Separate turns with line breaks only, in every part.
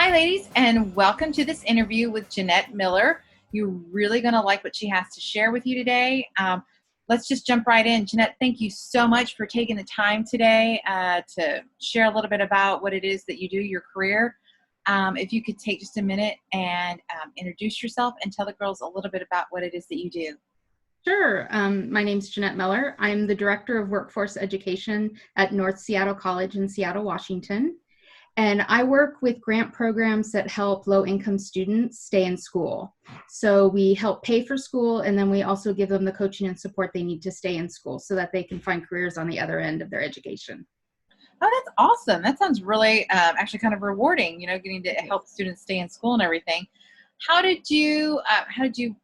Hi, ladies, and welcome to this interview with Jeanette Miller. You're really going to like what she has to share with you today. Let's just jump right in. Jeanette, thank you so much for taking the time today to share a little bit about what it is that you do, your career. If you could take just a minute and introduce yourself and tell the girls a little bit about what it is that you do.
Sure. My name's Jeanette Miller. I'm the Director of Workforce Education at North Seattle College in Seattle, Washington. And I work with grant programs that help low-income students stay in school. So we help pay for school, and then we also give them the coaching and support they need to stay in school so that they can find careers on the other end of their education.
Oh, that's awesome. That sounds really actually kind of rewarding, getting to help students stay in school and everything. How did you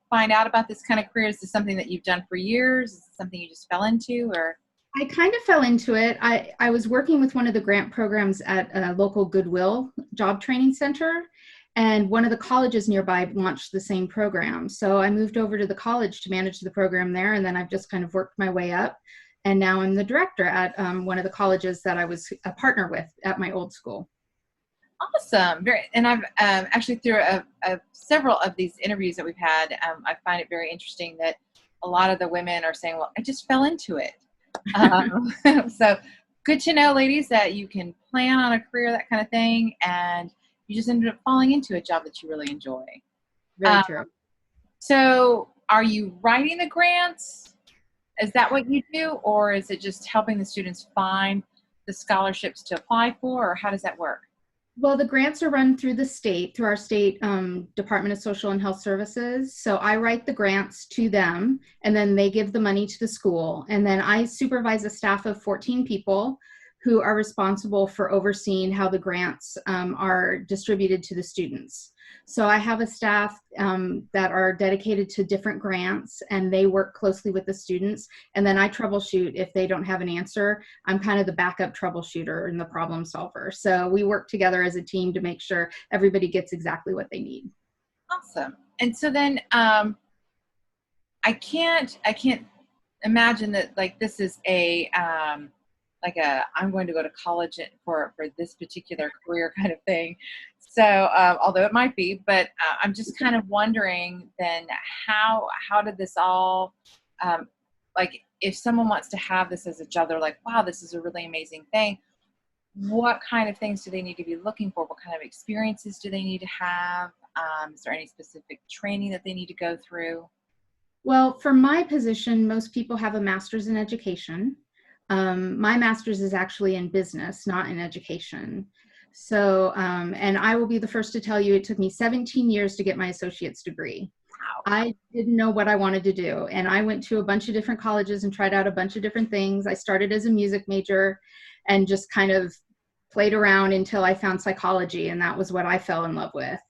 find out about this kind of career? Is this something that you've done for years? Is it something you just fell into, or?
I kind of fell into it. I was working with one of the grant programs at a local Goodwill job training center, and one of the colleges nearby launched the same program. So I moved over to the college to manage the program there, and then I've just kind of worked my way up. And now I'm the director at one of the colleges that I was a partner with at my old school.
Awesome. And I've actually through several of these interviews that we've had, I find it very interesting that a lot of the women are saying, well, I just fell into it. So good to know, ladies, that you can plan on a career, that kind of thing, and you just ended up falling into a job that you really enjoy.
Very true.
So are you writing the grants? Is that what you do, or is it just helping the students find the scholarships to apply for, or how does that work?
Well, the grants are run through the state, through our state Department of Social and Health Services. So I write the grants to them, and then they give the money to the school. And then I supervise a staff of 14 people who are responsible for overseeing how the grants are distributed to the students. So I have a staff that are dedicated to different grants, and they work closely with the students. And then I troubleshoot if they don't have an answer. I'm kind of the backup troubleshooter and the problem solver. So we work together as a team to make sure everybody gets exactly what they need.
Awesome. And so then I can't imagine that like this is I'm going to go to college for this particular career kind of thing. So although it might be, but I'm just kind of wondering then how did this all like if someone wants to have this as a job, they're like, wow, this is a really amazing thing. What kind of things do they need to be looking for? What kind of experiences do they need to have? Is there any specific training that they need to go through?
Well, for my position, most people have a master's in education. My master's is actually in business, not in education. So, and I will be the first to tell you, it took me 17 years to get my associate's degree.
Wow.
I didn't know what I wanted to do. And I went to a bunch of different colleges and tried out a bunch of different things. I started as a music major and just kind of played around until I found psychology. And that was what I fell in love with.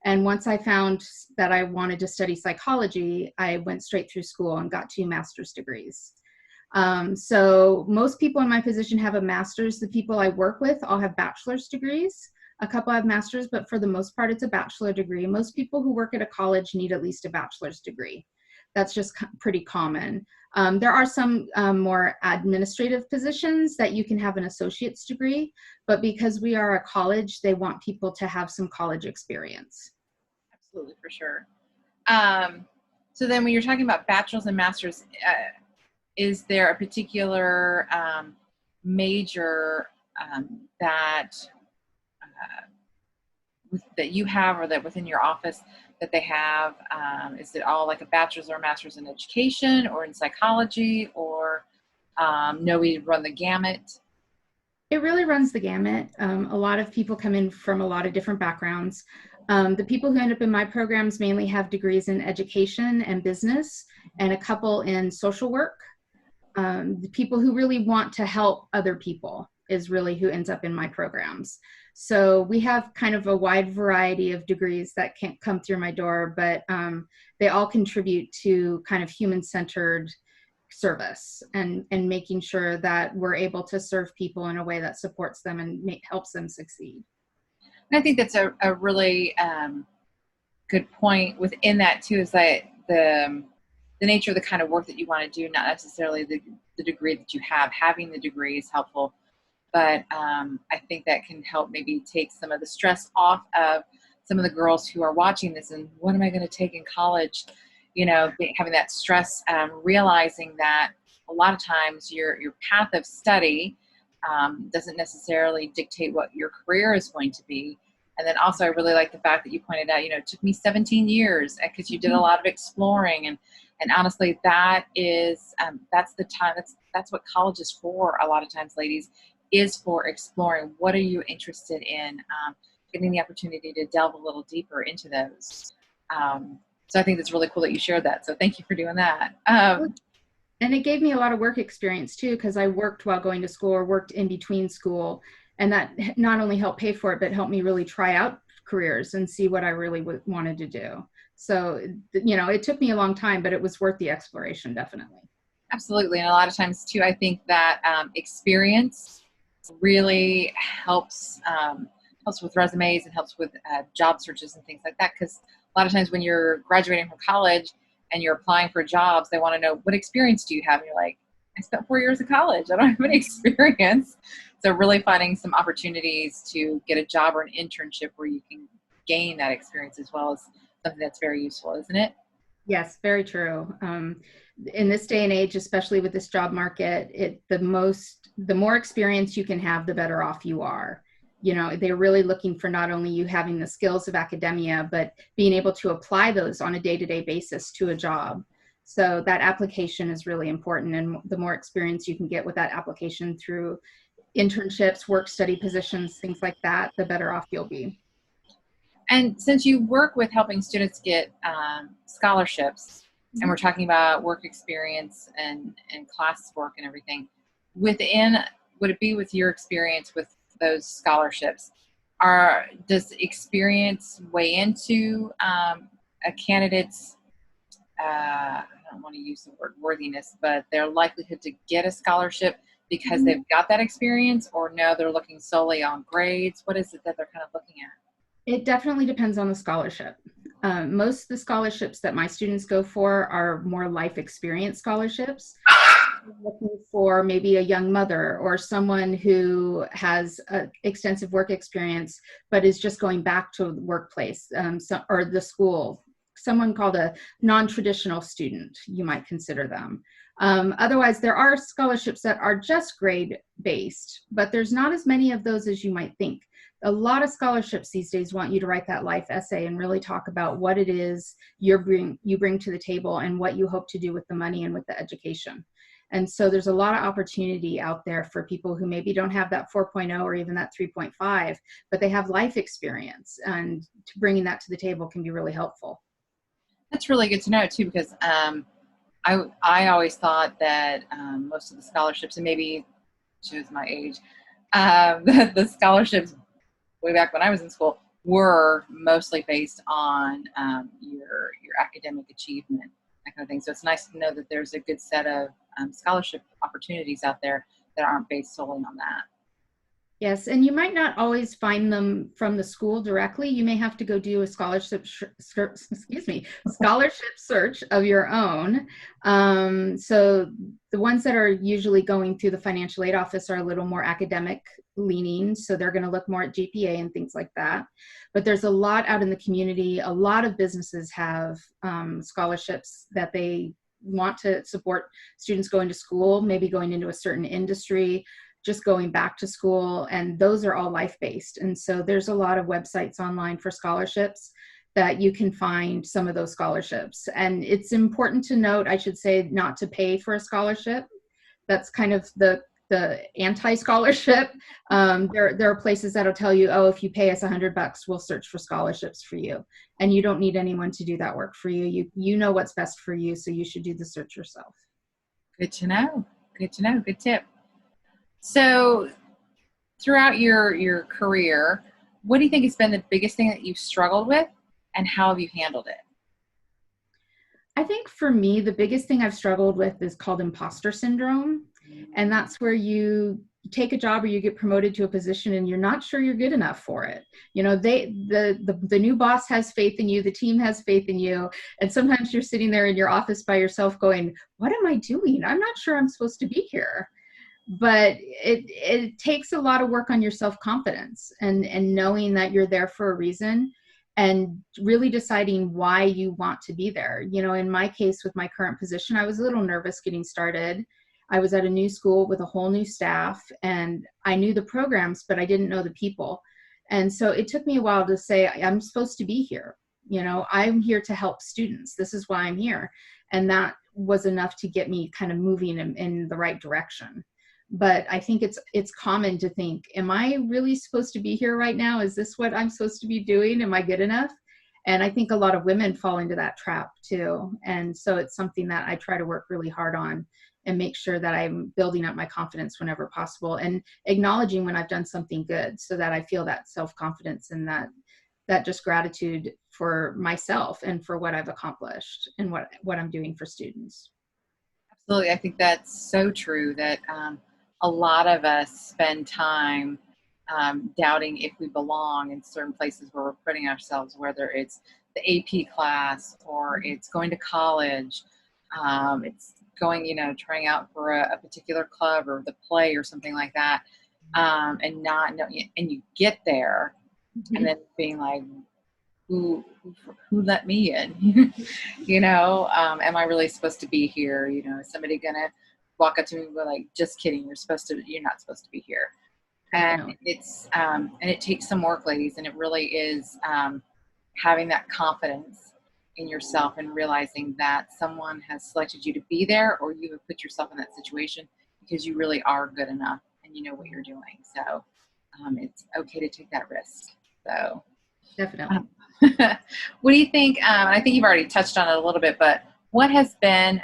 And once I found that I wanted to study psychology, I went straight through school and got 2 master's degrees. So most people in my position have a master's. The people I work with all have bachelor's degrees. A couple have masters, but for the most part, it's a bachelor degree. Most people who work at a college need at least a bachelor's degree. That's just pretty common. There are some more administrative positions that you can have an associate's degree, but because we are a college, they want people to have some college experience.
Absolutely, for sure. So then when you're talking about bachelor's and master's, is there a particular major that you have, or that within your office that they have? Is it all like a bachelor's or master's in education or in psychology, or no, we run the gamut?
It really runs the gamut. A lot of people come in from a lot of different backgrounds. The people who end up in my programs mainly have degrees in education and business, and a couple in social work. The people who really want to help other people is really who ends up in my programs. So we have kind of a wide variety of degrees that can come through my door, but they all contribute to kind of human-centered service and making sure that we're able to serve people in a way that supports them and helps them succeed.
And I think that's a really good point within that too, is that the nature of the kind of work that you want to do, not necessarily the degree that you have. Having the degree is helpful, but I think that can help maybe take some of the stress off of some of the girls who are watching this. And what am I going to take in college? Having that stress, realizing that a lot of times your path of study doesn't necessarily dictate what your career is going to be. And then also I really like the fact that you pointed out, it took me 17 years because you did a lot of exploring. And honestly, that is, that's the time, that's what college is for a lot of times, ladies, is for exploring. What are you interested in? Getting the opportunity to delve a little deeper into those. So I think it's really cool that you shared that. So thank you for doing that.
And it gave me a lot of work experience too, because I worked while going to school or worked in between school. And that not only helped pay for it, but helped me really try out careers and see what I really wanted to do. So, it took me a long time, but it was worth the exploration, definitely.
Absolutely. And a lot of times too, I think that experience really helps with resumes and helps with job searches and things like that. Because a lot of times when you're graduating from college and you're applying for jobs, they want to know, what experience do you have? And you're like, I spent 4 years of college. I don't have any experience. So really finding some opportunities to get a job or an internship where you can gain that experience as well is something that's very useful, isn't it?
Yes, very true. In this day and age, especially with this job market, the more experience you can have, the better off you are. They're really looking for not only you having the skills of academia, but being able to apply those on a day-to-day basis to a job. So that application is really important. And the more experience you can get with that application through internships, work study positions, things like that, the better off you'll be.
And since you work with helping students get scholarships, and we're talking about work experience and classwork and everything, would it be with your experience with those scholarships, does experience weigh into a candidate's, I don't want to use the word worthiness, but their likelihood to get a scholarship because they've got that experience, or no, they're looking solely on grades? What is it that they're kind of looking at?
It definitely depends on the scholarship. Most of the scholarships that my students go for are more life experience scholarships. Looking for maybe a young mother or someone who has extensive work experience, but is just going back to the workplace or the school. Someone called a non-traditional student, you might consider them. Otherwise, there are scholarships that are just grade-based, but there's not as many of those as you might think. A lot of scholarships these days want you to write that life essay and really talk about what it is you bring to the table and what you hope to do with the money and with the education. And so there's a lot of opportunity out there for people who maybe don't have that 4.0 or even that 3.5, but they have life experience, and bringing that to the table can be really helpful.
That's really good to know too, because I always thought that most of the scholarships, and maybe shows my age, the scholarships way back when I was in school were mostly based on your academic achievement, that kind of thing. So it's nice to know that there's a good set of scholarship opportunities out there that aren't based solely on that.
Yes, and you might not always find them from the school directly. You may have to go do a scholarship search of your own. So the ones that are usually going through the financial aid office are a little more academic leaning, so they're going to look more at GPA and things like that. But there's a lot out in the community. A lot of businesses have scholarships that they want to support students going to school, maybe going into a certain industry, just going back to school, and those are all life-based. And so there's a lot of websites online for scholarships that you can find some of those scholarships. And it's important to note, I should say, not to pay for a scholarship. That's kind of the anti-scholarship. There are places that'll tell you, oh, if you pay us $100, we'll search for scholarships for you. And you don't need anyone to do that work for you. You know what's best for you, so you should do the search yourself.
Good to know. Good to know. Good tip. So throughout your career, what do you think has been the biggest thing that you've struggled with, and how have you handled it?
I think for me, the biggest thing I've struggled with is called imposter syndrome. And that's where you take a job or you get promoted to a position and you're not sure you're good enough for it. You know, the new boss has faith in you, the team has faith in you. And sometimes you're sitting there in your office by yourself going, what am I doing? I'm not sure I'm supposed to be here. but it takes a lot of work on your self-confidence and knowing that you're there for a reason and really deciding why you want to be there. You know, in my case with my current position, I was a little nervous getting started. I was at a new school with a whole new staff, and I knew the programs, but I didn't know the people. And so it took me a while to say, I'm supposed to be here. You know, I'm here to help students. This is why I'm here. And that was enough to get me kind of moving in the right direction. But I think it's common to think, am I really supposed to be here right now? Is this what I'm supposed to be doing? Am I good enough? And I think a lot of women fall into that trap too. And so it's something that I try to work really hard on and make sure that I'm building up my confidence whenever possible and acknowledging when I've done something good so that I feel that self-confidence and that just gratitude for myself and for what I've accomplished and what I'm doing for students.
Absolutely. I think that's so true that a lot of us spend time doubting if we belong in certain places where we're putting ourselves, whether it's the AP class or it's going to college, it's going, trying out for a particular club or the play or something like that, and not know, and you get there and then being like, who let me in? Am I really supposed to be here? Is somebody gonna walk up to me and go like, just kidding, you're not supposed to be here. And it's and it takes some work, ladies, and it really is having that confidence in yourself and realizing that someone has selected you to be there, or you have put yourself in that situation because you really are good enough and you know what you're doing. So it's okay to take that risk. So
Definitely.
what do you think? I think you've already touched on it a little bit, but what has been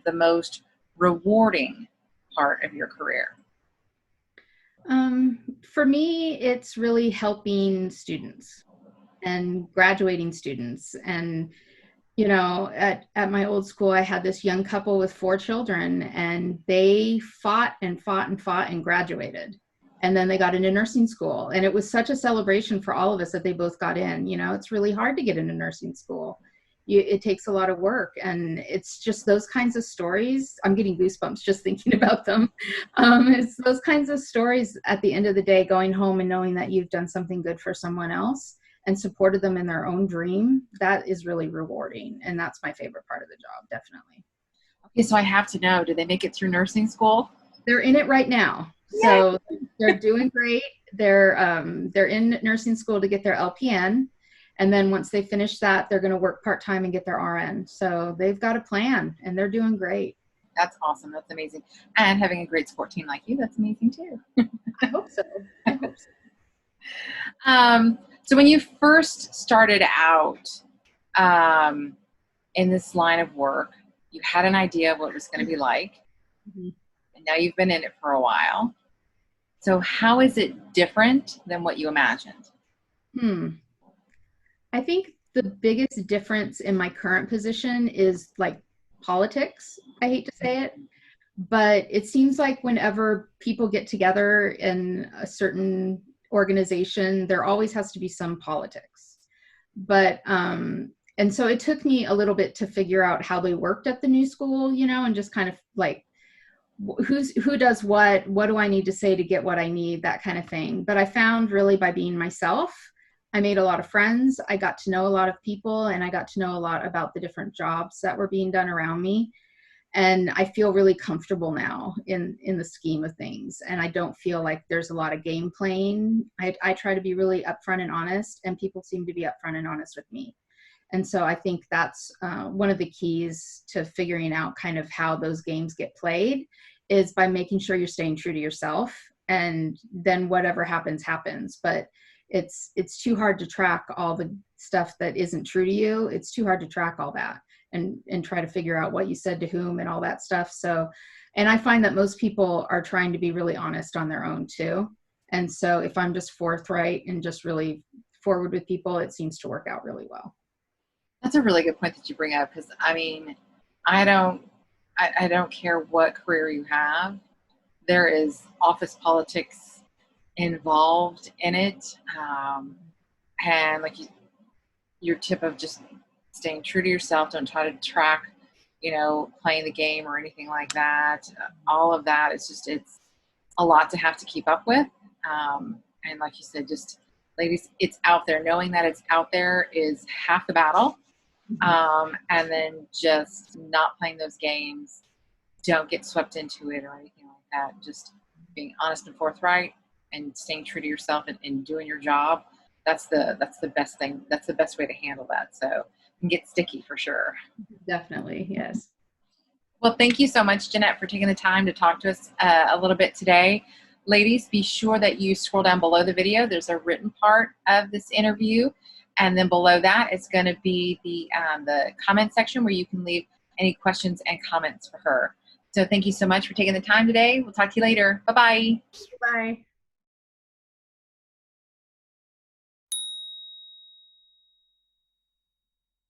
the most rewarding part of your career?
For me, it's really helping students and graduating students. And, at my old school, I had this young couple with 4 children, and they fought and fought and fought and graduated. And then they got into nursing school. And it was such a celebration for all of us that they both got in. It's really hard to get into nursing school. It takes a lot of work, and it's just those kinds of stories. I'm getting goosebumps just thinking about them. It's those kinds of stories at the end of the day, going home and knowing that you've done something good for someone else and supported them in their own dream. That is really rewarding, and that's my favorite part of the job, definitely.
Okay, so I have to know, did they make it through nursing school?
They're in it right now. So they're doing great. They're in nursing school to get their LPN. And then once they finish that, they're going to work part-time and get their RN. So they've got a plan, and they're doing great.
That's awesome. That's amazing. And having a great sport team like you, that's amazing too.
I hope so.
So when you first started out in this line of work, you had an idea of what it was going to be like. Mm-hmm. And now you've been in it for a while. So how is it different than what you imagined?
I think the biggest difference in my current position is like politics. I hate to say it, but it seems like whenever people get together in a certain organization, there always has to be some politics. But and so it took me a little bit to figure out how they worked at the new school, and just kind of like who does what do I need to say to get what I need, that kind of thing. But I found really by being myself, I made a lot of friends. I got to know a lot of people, and I got to know a lot about the different jobs that were being done around me. And I feel really comfortable now in the scheme of things. And I don't feel like there's a lot of game playing. I try to be really upfront and honest, and people seem to be upfront and honest with me. And so I think that's one of the keys to figuring out kind of how those games get played, is by making sure you're staying true to yourself, and then whatever happens, happens. But it's too hard to track all the stuff that isn't true to you. It's too hard to track all that and try to figure out what you said to whom and all that stuff. So, and I find that most people are trying to be really honest on their own too. And so if I'm just forthright and just really forward with people, it seems to work out really well.
That's a really good point that you bring up, because I mean, I don't care what career you have. There is office politics involved in it, and like your tip of just staying true to yourself, don't try to track playing the game or anything like that. All of that is just a lot to have to keep up with. And like you said, just ladies, it's out there. Knowing that it's out there is half the battle. And then just not playing those games. Don't get swept into it or anything like that. Just being honest and forthright and staying true to yourself and doing your job. That's the best thing. That's the best way to handle that. So it can get sticky for sure.
Definitely. Yes.
Well, thank you so much, Jeanette, for taking the time to talk to us a little bit today. Ladies, be sure that you scroll down below the video. There's a written part of this interview. And then below that is going to be the comment section where you can leave any questions and comments for her. So thank you so much for taking the time today. We'll talk to you later. Bye-bye.
Bye.